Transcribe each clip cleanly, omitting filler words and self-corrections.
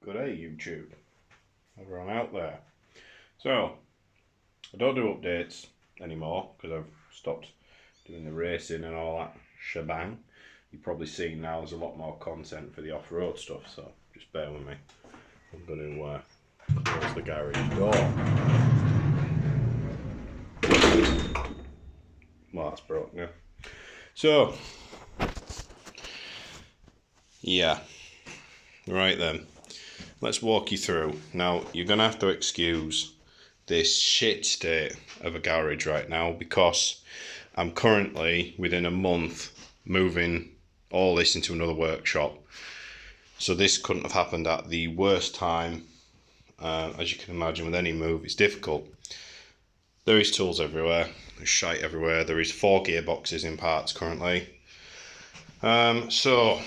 Good day, YouTube. Everyone out there. So, I don't do updates anymore because I've stopped doing the racing and all that shebang. You've probably seen now there's a lot more content for the off-road stuff, so just bear with me. I'm going to close the garage door. Well, that's broken, yeah. So, yeah. Right then. Let's walk you through. Now, you're going to have to excuse this shit state of a garage right now because I'm currently, within a month, moving all this into another workshop. So this couldn't have happened at the worst time. As you can imagine, with any move, it's difficult. There is tools everywhere. There's shite everywhere. There is 4 gearboxes in parts currently. So,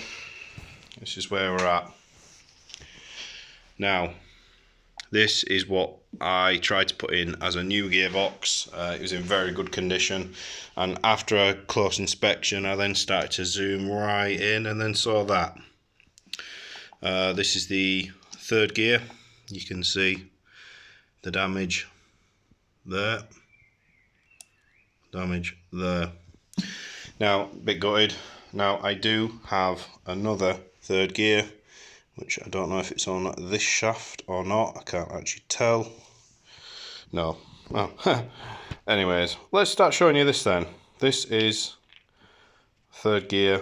this is where we're at. Now, this is what I tried to put in as a new gearbox. It was in very good condition, and after a close inspection I then started to zoom right in and then saw that. This is the 3rd gear. You can see the damage there, damage there. Now, a bit gutted. Now I do have another 3rd gear, which I don't know if it's on this shaft or not. I can't actually tell. No. Oh. Anyways, let's start showing you this then. This is 3rd gear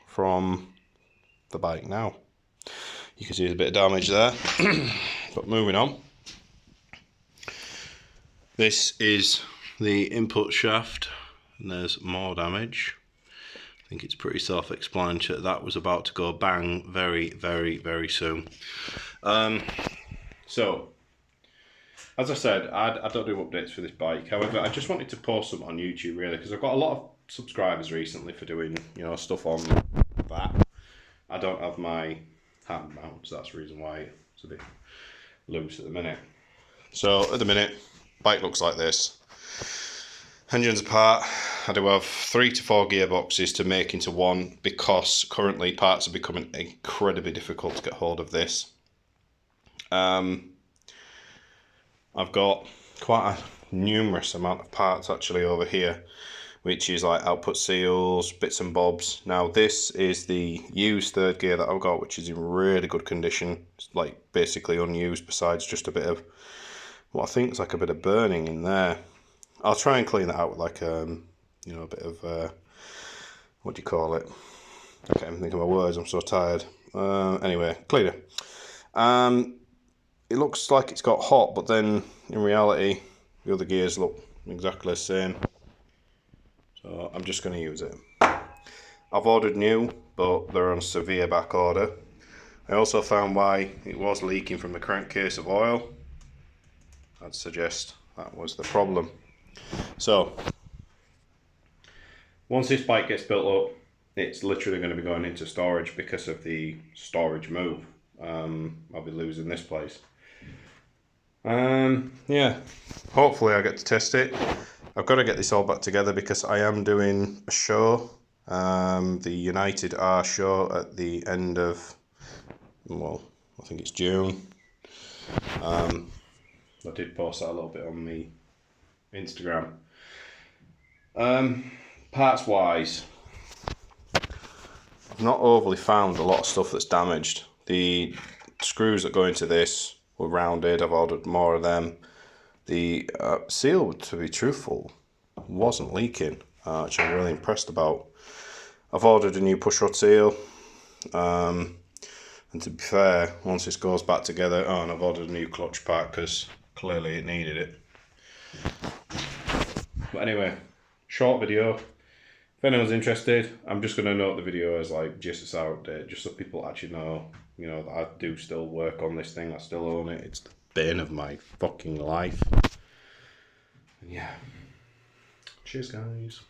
from the bike now. You can see there's a bit of damage there. But moving on. This is the input shaft, and there's more damage. I think it's pretty self-explanatory. That was about to go bang very, very, very soon. So, as I said, I don't do updates for this bike. However, I just wanted to post some on YouTube really, because I've got a lot of subscribers recently for doing, you know, stuff on that. I don't have my hand mount, so that's the reason why it's a bit loose at the minute. So, at the minute, bike looks like this. Engines apart. I do have 3 to 4 gearboxes to make into one because currently parts are becoming incredibly difficult to get hold of this. I've got quite a numerous amount of parts actually over here, which is like output seals, bits and bobs. Now this is the used 3rd gear that I've got, which is in really good condition. It's like basically unused besides just a bit of what I think is like a bit of burning in there. I'll try and clean that out with like you know, a bit of what do you call it? I can't even think of my words, I'm so tired. Anyway, cleaner. It looks like it's got hot, but then in reality the other gears look exactly the same. So I'm just going to use it. I've ordered new, but they're on severe back order. I also found why it was leaking from the crankcase of oil. I'd suggest that was the problem. So, once this bike gets built up, it's literally going to be going into storage because of the storage move. I'll be losing this place. Yeah, hopefully I get to test it. I've got to get this all back together because I am doing a show, the United R show at the end of, well, I think it's June. I did post that a little bit on the Instagram. Parts wise, I've not overly found a lot of stuff that's damaged. The screws that go into this were rounded. I've ordered more of them. The seal, to be truthful, wasn't leaking, which I'm really impressed about. I've ordered a new pushrod seal, and to be fair, once this goes back together, and I've ordered a new clutch pack because clearly it needed it. But anyway, short video. If anyone's interested, I'm just going to note the video as like Gsxr update, just so people actually know, you know, that I do still work on this thing. I still own it. It's the bane of my fucking life. And yeah. Cheers, guys.